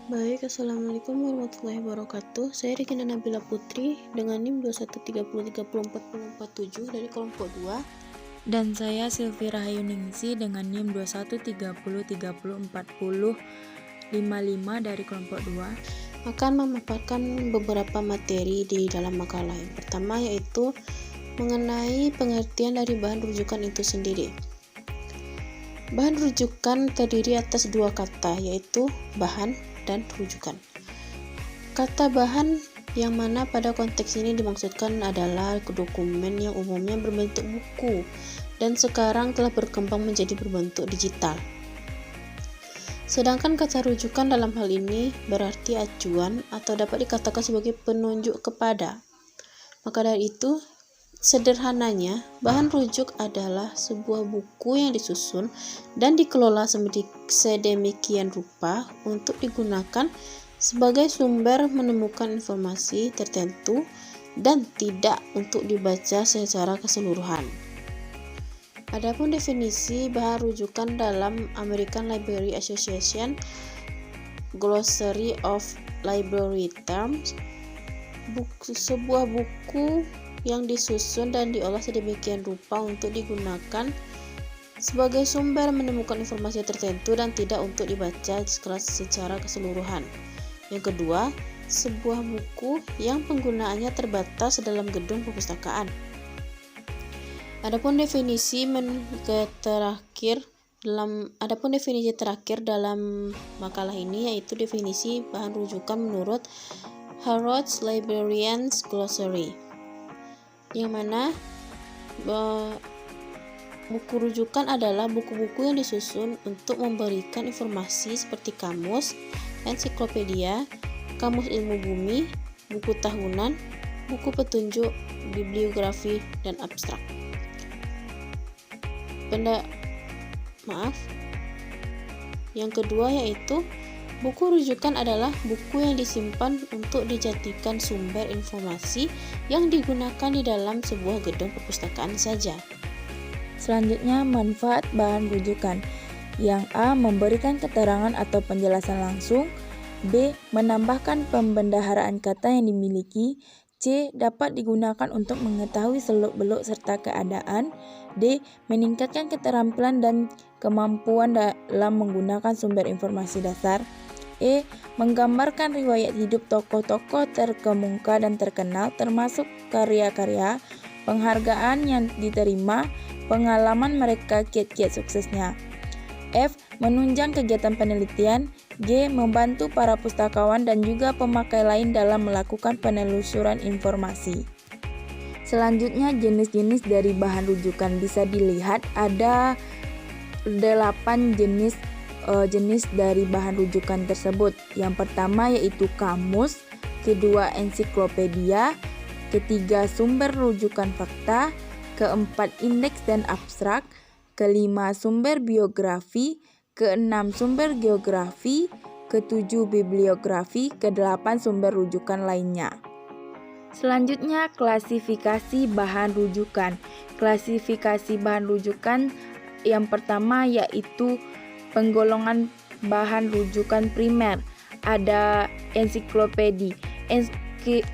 Baik, Assalamualaikum warahmatullahi wabarakatuh. Saya Regina Nabila Putri dengan NIM 2130304047 dari kelompok 2. Dan saya Silvi Rahayu Ningsi dengan NIM 2130304055 dari kelompok 2. Akan memaparkan beberapa materi di dalam makalah. Yang pertama yaitu mengenai pengertian dari bahan rujukan itu sendiri. Bahan rujukan terdiri atas dua kata, yaitu bahan dan rujukan. Kata bahan yang mana pada konteks ini dimaksudkan adalah dokumen yang umumnya berbentuk buku dan sekarang telah berkembang menjadi berbentuk digital. Sedangkan kata rujukan dalam hal ini berarti acuan atau dapat dikatakan sebagai penunjuk kepada. Maka dari itu, sederhananya, bahan rujuk adalah sebuah buku yang disusun dan dikelola sedemikian rupa untuk digunakan sebagai sumber menemukan informasi tertentu dan tidak untuk dibaca secara keseluruhan. Adapun definisi bahan rujukan dalam American Library Association Glossary of Library Terms, sebuah buku yang disusun dan diolah sedemikian rupa untuk digunakan sebagai sumber menemukan informasi tertentu dan tidak untuk dibaca secara keseluruhan. Yang kedua, sebuah buku yang penggunaannya terbatas dalam gedung perpustakaan. Adapun definisi terakhir dalam makalah ini yaitu definisi bahan rujukan menurut Harrods Librarian's Glossary, yang mana buku rujukan adalah buku-buku yang disusun untuk memberikan informasi seperti kamus, ensiklopedia, kamus ilmu bumi, buku tahunan, buku petunjuk, bibliografi, dan abstrak. Yang kedua yaitu buku rujukan adalah buku yang disimpan untuk dijadikan sumber informasi yang digunakan di dalam sebuah gedung perpustakaan saja. Selanjutnya, manfaat bahan rujukan. Yang A. Memberikan keterangan atau penjelasan langsung. B. Menambahkan pembendaharaan kata yang dimiliki. C. Dapat digunakan untuk mengetahui seluk-beluk serta keadaan. D. Meningkatkan keterampilan dan kemampuan dalam menggunakan sumber informasi dasar. E. Menggambarkan riwayat hidup tokoh-tokoh terkemuka dan terkenal, termasuk karya-karya, penghargaan yang diterima, pengalaman mereka, kiat-kiat suksesnya. F. Menunjang kegiatan penelitian. G. Membantu para pustakawan dan juga pemakai lain dalam melakukan penelusuran informasi. Selanjutnya, jenis-jenis dari bahan rujukan bisa dilihat ada 8 jenis dari bahan rujukan tersebut. Yang pertama yaitu kamus, kedua ensiklopedia, ketiga sumber rujukan fakta, keempat indeks dan abstrak, kelima sumber biografi, keenam sumber geografi, ketujuh bibliografi, kedelapan sumber rujukan lainnya. Selanjutnya, klasifikasi bahan rujukan. Klasifikasi bahan rujukan yang pertama yaitu penggolongan bahan rujukan primer. Ada ensiklopedia.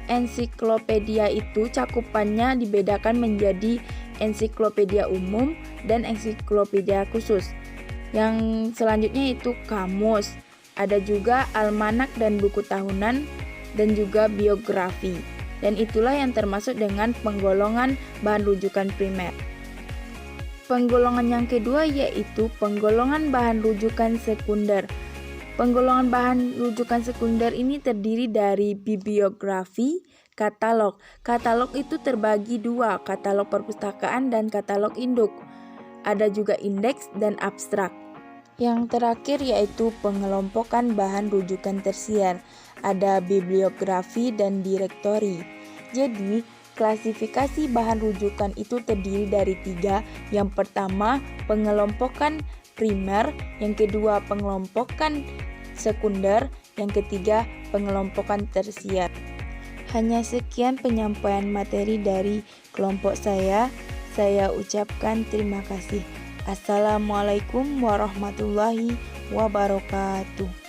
Ensiklopedia itu cakupannya dibedakan menjadi ensiklopedia umum dan ensiklopedia khusus. Yang selanjutnya itu kamus. Ada juga almanak dan buku tahunan dan juga biografi. Dan itulah yang termasuk dengan penggolongan bahan rujukan primer. Penggolongan yang kedua yaitu penggolongan bahan rujukan sekunder. Penggolongan bahan rujukan sekunder ini terdiri dari bibliografi, katalog. Katalog itu terbagi dua, katalog perpustakaan dan katalog induk. Ada juga indeks dan abstrak. Yang terakhir yaitu pengelompokan bahan rujukan tersier. Ada bibliografi dan direktori. Jadi, klasifikasi bahan rujukan itu terdiri dari 3. Yang pertama, pengelompokan primer. Yang kedua, pengelompokan sekunder. Yang ketiga, pengelompokan tersier. Hanya sekian penyampaian materi dari kelompok saya. Saya ucapkan terima kasih. Assalamualaikum warahmatullahi wabarakatuh.